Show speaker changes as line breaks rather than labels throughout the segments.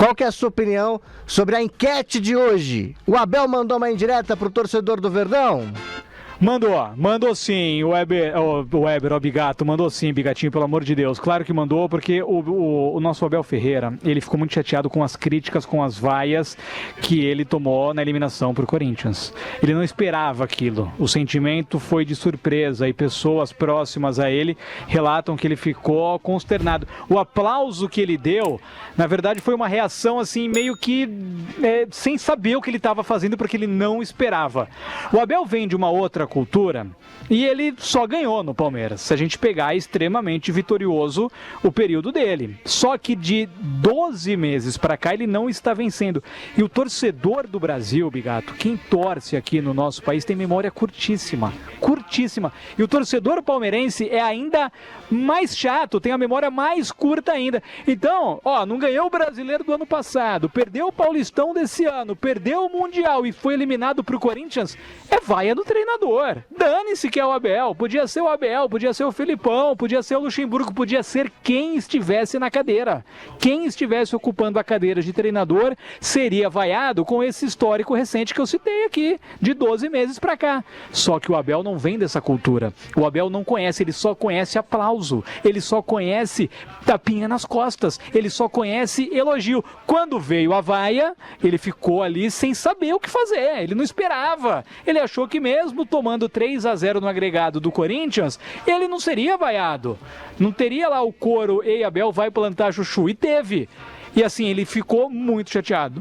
Qual que é a sua opinião sobre a enquete de hoje? O Abel mandou uma indireta pro torcedor do Verdão?
Mandou sim, o Bigato, mandou sim, Bigatinho, pelo amor de Deus. Claro que mandou, porque o nosso Abel Ferreira, ele ficou muito chateado com as críticas, com as vaias que ele tomou na eliminação pro Corinthians. Ele não esperava aquilo, o sentimento foi de surpresa e pessoas próximas a ele relatam que ele ficou consternado. O aplauso que ele deu, na verdade, foi uma reação assim, meio que sem saber o que ele estava fazendo, porque ele não esperava. O Abel vem de uma outra cultura e ele só ganhou no Palmeiras. Se a gente pegar, é extremamente vitorioso o período dele. Só que de 12 meses para cá ele não está vencendo. E o torcedor do Brasil, Bigato, quem torce aqui no nosso país tem memória curtíssima. Curtíssima. E o torcedor palmeirense é ainda mais chato, tem a memória mais curta ainda. Então, não ganhou o Brasileiro do ano passado, perdeu o Paulistão desse ano, perdeu o Mundial e foi eliminado pro Corinthians, é vaia do treinador. Dane-se que é o Abel, podia ser o Abel, podia ser o Filipão, podia ser o Luxemburgo, podia ser quem estivesse na cadeira. Quem estivesse ocupando a cadeira de treinador seria vaiado com esse histórico recente que eu citei aqui, de 12 meses pra cá. Só que o Abel não vem dessa cultura. O Abel não conhece, ele só conhece aplauso, ele só conhece tapinha nas costas, ele só conhece elogio. Quando veio a vaia, ele ficou ali sem saber o que fazer, ele não esperava. Ele achou que mesmo tomando 3-0 no agregado do Corinthians, ele não seria vaiado. Não teria lá o coro, ei, Abel vai plantar chuchu, e teve. E assim, ele ficou muito chateado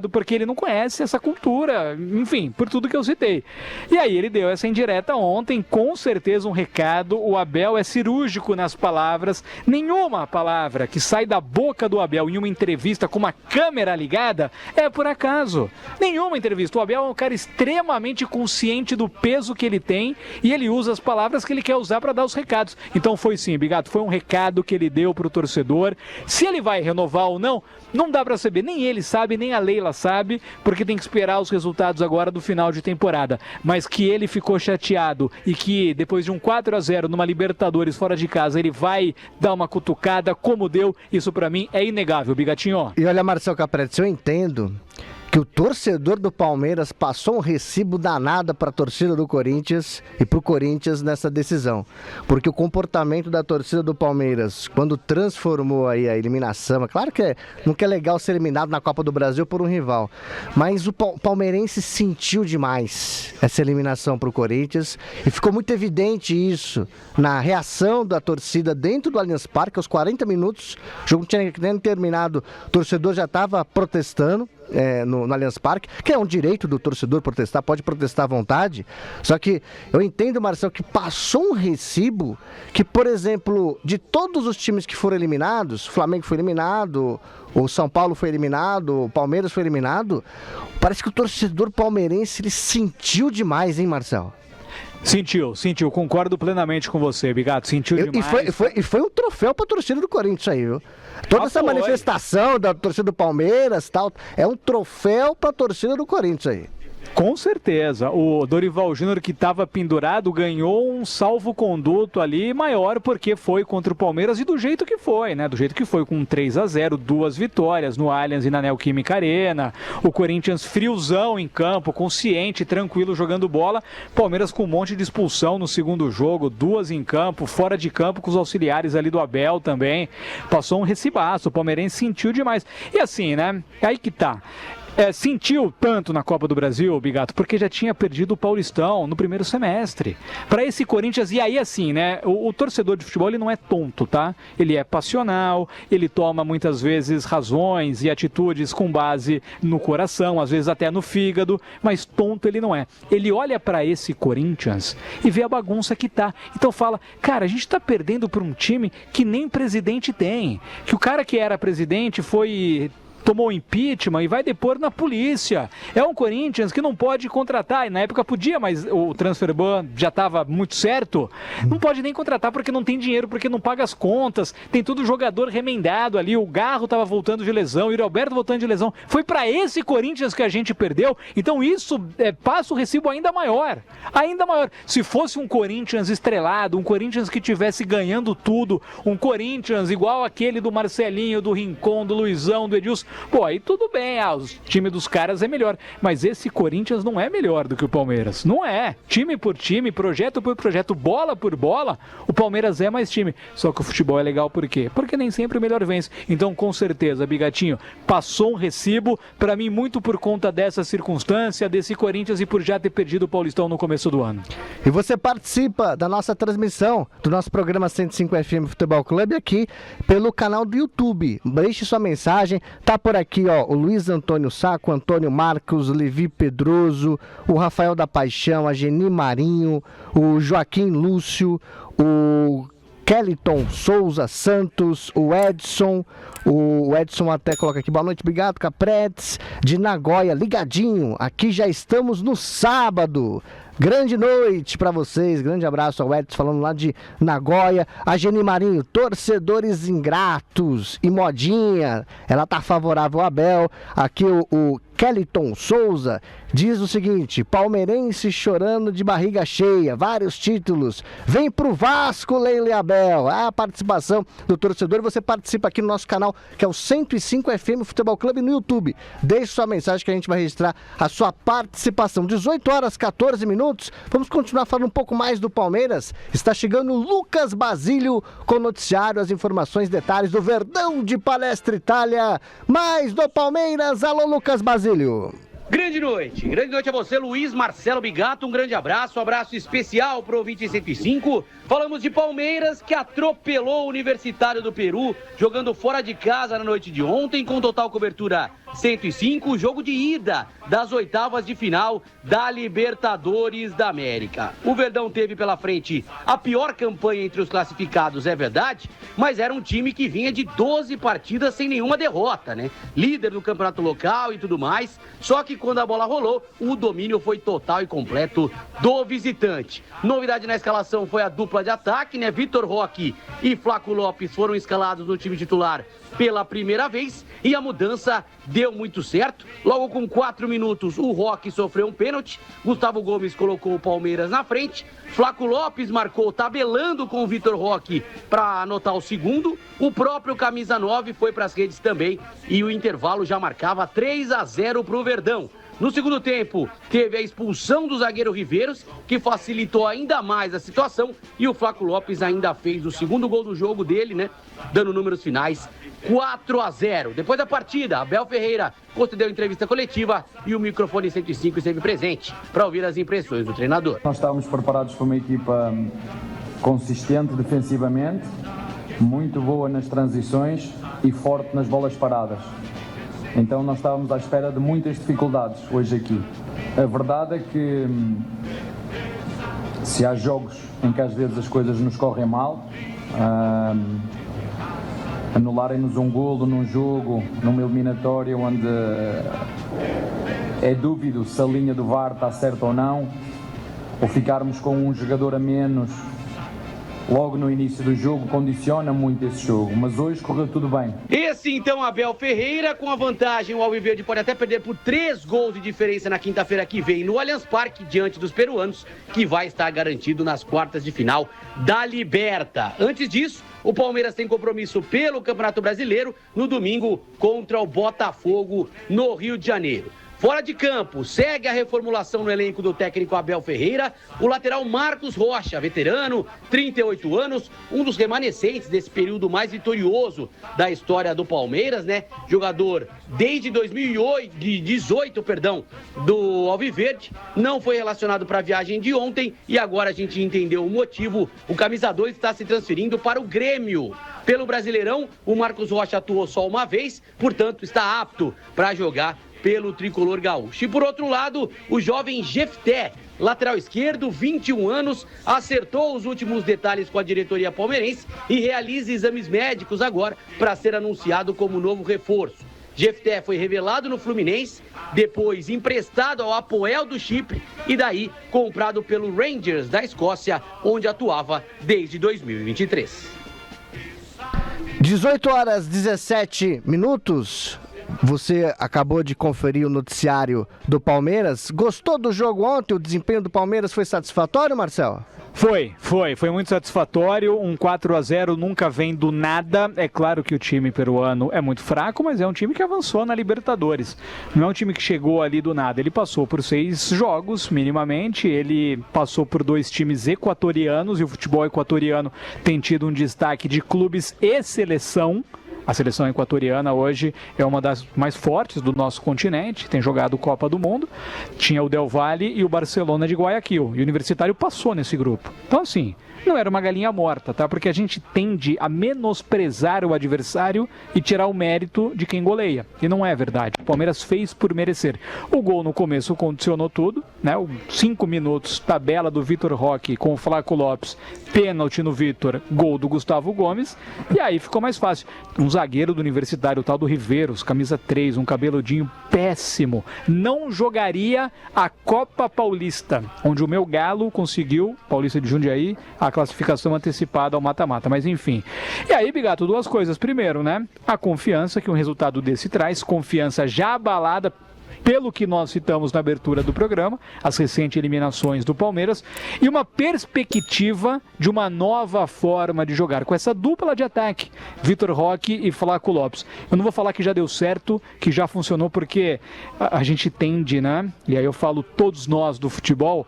porque ele não conhece essa cultura, enfim, por tudo que eu citei. E aí ele deu essa indireta ontem, com certeza um recado, o Abel é cirúrgico nas palavras, nenhuma palavra que sai da boca do Abel em uma entrevista com uma câmera ligada é por acaso. Nenhuma entrevista. O Abel é um cara extremamente consciente do peso que ele tem e ele usa as palavras que ele quer usar para dar os recados. Então foi sim, Bigato, foi um recado que ele deu para o torcedor. Se ele vai renovar ou não dá para saber, nem ele sabe, nem a Leila sabe, porque tem que esperar os resultados agora do final de temporada, mas que ele ficou chateado e que depois de um 4-0 numa Libertadores fora de casa, ele vai dar uma cutucada como deu, isso para mim é inegável, Bigatinho.
E olha, Marcelo Capretti, eu entendo que o torcedor do Palmeiras passou um recibo danado para a torcida do Corinthians e para o Corinthians nessa decisão, porque o comportamento da torcida do Palmeiras, quando transformou aí a eliminação, é claro que nunca é legal ser eliminado na Copa do Brasil por um rival, mas o palmeirense sentiu demais essa eliminação para o Corinthians e ficou muito evidente isso na reação da torcida dentro do Allianz Parque. Aos 40 minutos, o jogo não tinha nem terminado, o torcedor já estava protestando no Allianz Parque, que é um direito do torcedor protestar, pode protestar à vontade, só que eu entendo, Marcelo, que passou um recibo que, por exemplo, de todos os times que foram eliminados, o Flamengo foi eliminado, o São Paulo foi eliminado, o Palmeiras foi eliminado, parece que o torcedor palmeirense ele sentiu demais, hein, Marcelo?
Sentiu, concordo plenamente com você, Bigato, sentiu demais.
E foi um troféu pra torcida do Corinthians aí, viu? Toda essa manifestação da torcida do Palmeiras, tal, é um troféu pra torcida do Corinthians aí.
Com certeza, o Dorival Júnior, que estava pendurado, ganhou um salvo-conduto ali maior porque foi contra o Palmeiras e do jeito que foi, né? Do jeito que foi, com 3-0, 2 vitórias no Allianz e na Neoquímica Arena, o Corinthians friozão em campo, consciente, tranquilo, jogando bola, Palmeiras com um monte de expulsão no segundo jogo, 2 em campo, fora de campo com os auxiliares ali do Abel também, passou um recibaço, o palmeirense sentiu demais. E assim, né? Aí que tá. Sentiu tanto na Copa do Brasil, Bigato, porque já tinha perdido o Paulistão no primeiro semestre. Para esse Corinthians, e aí assim, né, o torcedor de futebol ele não é tonto, tá? Ele é passional, ele toma muitas vezes razões e atitudes com base no coração, às vezes até no fígado, mas tonto ele não é. Ele olha para esse Corinthians e vê a bagunça que tá. Então fala, cara, a gente tá perdendo para um time que nem presidente tem. Que o cara que era presidente tomou impeachment e vai depor na polícia. É um Corinthians que não pode contratar, e na época podia, mas o transfer ban já estava muito certo, não pode nem contratar porque não tem dinheiro, porque não paga as contas, tem todo jogador remendado ali, o Garro estava voltando de lesão, o Yuri Alberto voltando de lesão, foi para esse Corinthians que a gente perdeu, então isso passa o recibo ainda maior. Se fosse um Corinthians estrelado, um Corinthians que tivesse ganhando tudo, um Corinthians igual aquele do Marcelinho, do Rincon, do Luizão, do Edilson, Pô, aí tudo bem, o time dos caras é melhor. Mas esse Corinthians não é melhor do que o Palmeiras. Não é. Time por time, projeto por projeto, bola por bola, o Palmeiras é mais time. Só que o futebol é legal por quê? Porque nem sempre o melhor vence. Então, com certeza, Bigatinho, passou um recibo, pra mim, muito por conta dessa circunstância, desse Corinthians e por já ter perdido o Paulistão no começo do ano.
E você participa da nossa transmissão do nosso programa 105 FM Futebol Clube aqui pelo canal do YouTube. Deixe sua mensagem, tá por aqui ó, o Luiz Antônio Saco, Antônio Marcos, Levi Pedroso, o Rafael da Paixão, a Geni Marinho, o Joaquim Lúcio, o Kellyton Souza Santos, o Edson até coloca aqui, boa noite, obrigado, Capretes, de Nagoya, ligadinho, aqui já estamos no sábado. Grande noite pra vocês, grande abraço ao Edson falando lá de Nagoya, a Geni Marinho, torcedores ingratos e modinha, ela tá favorável ao Abel, aqui o Kellyton Souza diz o seguinte, palmeirense chorando de barriga cheia, vários títulos, vem pro Vasco, Leila e Abel, a participação do torcedor, você participa aqui no nosso canal, que é o 105 FM Futebol Clube no YouTube, deixe sua mensagem que a gente vai registrar a sua participação, 18 horas 14 minutos, vamos continuar falando um pouco mais do Palmeiras, está chegando o Lucas Basílio com o noticiário, as informações, detalhes do Verdão de Palestra Itália, mais do Palmeiras, alô Lucas Basílio.
Grande noite a você, Luiz Marcelo Bigato, um grande abraço especial pro ouvinte 105. Falamos de Palmeiras, que atropelou o Universitário do Peru, jogando fora de casa na noite de ontem, com total cobertura 105, jogo de ida das oitavas de final da Libertadores da América. O Verdão teve pela frente a pior campanha entre os classificados, é verdade, mas era um time que vinha de 12 partidas sem nenhuma derrota, né? Líder do campeonato local e tudo mais, só que quando a bola rolou, o domínio foi total e completo do visitante. Novidade na escalação foi a dupla de ataque, né? Vitor Roque e Flaco Lopes foram escalados no time titular pela primeira vez e a mudança deu muito certo. Logo com 4 minutos, o Roque sofreu um pênalti, Gustavo Gomes colocou o Palmeiras na frente, Flaco Lopes marcou tabelando com o Vitor Roque para anotar o segundo, o próprio camisa 9 foi para as redes também e o intervalo já marcava 3-0 para o Verdão. No segundo tempo, teve a expulsão do zagueiro Riveiros, que facilitou ainda mais a situação, e o Flaco Lopes ainda fez o segundo gol do jogo dele, né? Dando números finais 4-0. Depois da partida, Abel Ferreira concedeu entrevista coletiva e o microfone 105 esteve presente para ouvir as impressões do treinador.
Nós estávamos preparados para uma equipa consistente defensivamente, muito boa nas transições e forte nas bolas paradas. Então nós estávamos à espera de muitas dificuldades hoje aqui. A verdade é que se há jogos em que às vezes as coisas nos correm mal, anularem-nos um golo num jogo, numa eliminatória onde é dúvido se a linha do VAR está certa ou não, ou ficarmos com um jogador a menos logo no início do jogo, condiciona muito esse jogo, mas hoje correu tudo bem.
Esse então Abel Ferreira, com a vantagem, o Alviverde pode até perder por 3 gols de diferença na quinta-feira que vem no Allianz Parque, diante dos peruanos, que vai estar garantido nas quartas de final da Liberta. Antes disso, o Palmeiras tem compromisso pelo Campeonato Brasileiro no domingo contra o Botafogo no Rio de Janeiro. Fora de campo, segue a reformulação no elenco do técnico Abel Ferreira, o lateral Marcos Rocha, veterano, 38 anos, um dos remanescentes desse período mais vitorioso da história do Palmeiras, né? Jogador desde 2018, do Alviverde, não foi relacionado para a viagem de ontem e agora a gente entendeu o motivo, o camisa 2 está se transferindo para o Grêmio. Pelo Brasileirão, o Marcos Rocha atuou só uma vez, portanto está apto para jogar pelo tricolor gaúcho. E por outro lado, o jovem Jefté, lateral esquerdo, 21 anos, acertou os últimos detalhes com a diretoria palmeirense e realiza exames médicos agora para ser anunciado como novo reforço. Jefté foi revelado no Fluminense, depois emprestado ao Apoel do Chipre e daí comprado pelo Rangers da Escócia, onde atuava desde 2023.
18 horas 17 minutos. Você acabou de conferir o noticiário do Palmeiras. Gostou do jogo ontem? O desempenho do Palmeiras foi satisfatório, Marcelo?
Foi muito satisfatório. Um 4-0 nunca vem do nada. É claro que o time peruano é muito fraco, mas é um time que avançou na Libertadores. Não é um time que chegou ali do nada. Ele passou por 6 jogos, minimamente. Ele passou por 2 times equatorianos, e o futebol equatoriano tem tido um destaque de clubes e seleção. A seleção equatoriana hoje é uma das mais fortes do nosso continente, tem jogado Copa do Mundo, tinha o Del Valle e o Barcelona de Guayaquil, e o Universitário passou nesse grupo. Então assim, não era uma galinha morta, tá? Porque a gente tende a menosprezar o adversário e tirar o mérito de quem goleia, e não é verdade. O Palmeiras fez por merecer. O gol no começo condicionou tudo, né? 5 minutos, tabela do Vitor Roque com o Flaco Lopes, pênalti no Vitor, gol do Gustavo Gomes, e aí ficou mais fácil. Um zagueiro do Universitário, o tal do Riveiros, camisa 3, um cabeludinho péssimo, não jogaria a Copa Paulista, onde o meu Galo conseguiu, Paulista de Jundiaí, a classificação antecipada ao mata-mata, mas enfim. E aí, Bigato, 2 coisas. Primeiro, né, a confiança que um resultado desse traz, confiança já abalada pelo que nós citamos na abertura do programa, as recentes eliminações do Palmeiras, e uma perspectiva de uma nova forma de jogar, com essa dupla de ataque, Vitor Roque e Flaco Lopes. Eu não vou falar que já deu certo, que já funcionou, porque a gente tende, né? E aí eu falo todos nós do futebol,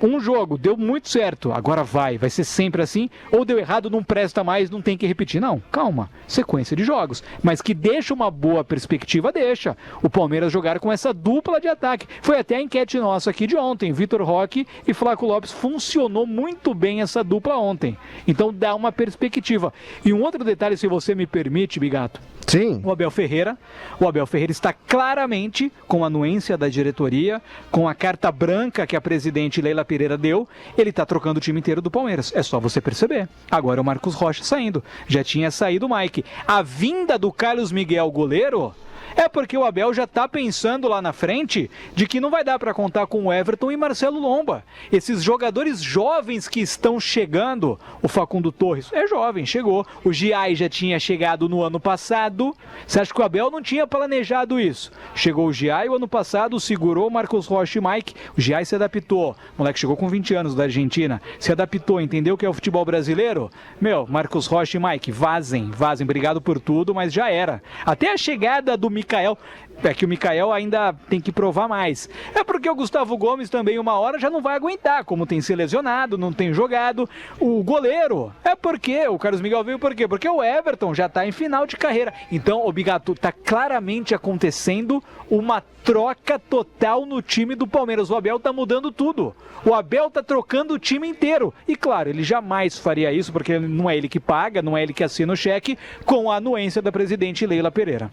um jogo deu muito certo, agora vai ser sempre assim, ou deu errado, não presta mais, não tem que repetir. Não, calma, sequência de jogos, mas que deixa uma boa perspectiva, deixa o Palmeiras jogar com essa dupla de ataque. Foi até a enquete nossa aqui de ontem, Vitor Roque e Flaco Lopes, funcionou muito bem essa dupla ontem, então dá uma perspectiva. E um outro detalhe, se você me permite, Bigato.
Sim.
O Abel Ferreira está claramente com a anuência da diretoria, com a carta branca que a presidente Leila Pereira deu, ele está trocando o time inteiro do Palmeiras. É só você perceber. Agora o Marcos Rocha saindo. Já tinha saído o Mike. A vinda do Carlos Miguel, goleiro, é porque o Abel já está pensando lá na frente de que não vai dar para contar com o Everton e Marcelo Lomba. Esses jogadores jovens que estão chegando, o Facundo Torres é jovem, chegou. O Giai já tinha chegado no ano passado. Você acha que o Abel não tinha planejado isso? Chegou o Giai o ano passado, segurou o Marcos Rocha e Mike. O Giai se adaptou. O moleque chegou com 20 anos da Argentina. Se adaptou, entendeu o que é o futebol brasileiro? Marcos Rocha e Mike, vazem. Obrigado por tudo, mas já era. Até a chegada do Mikael, é que o Mikael ainda tem que provar mais. É porque o Gustavo Gomes também uma hora já não vai aguentar, como tem se lesionado, não tem jogado. O goleiro, é porque o Carlos Miguel veio por quê? Porque o Everton já está em final de carreira. Então, o Bigato, está claramente acontecendo uma troca total no time do Palmeiras. O Abel está mudando tudo. O Abel está trocando o time inteiro. E claro, ele jamais faria isso, porque não é ele que paga, não é ele que assina o cheque, com a anuência da presidente Leila Pereira.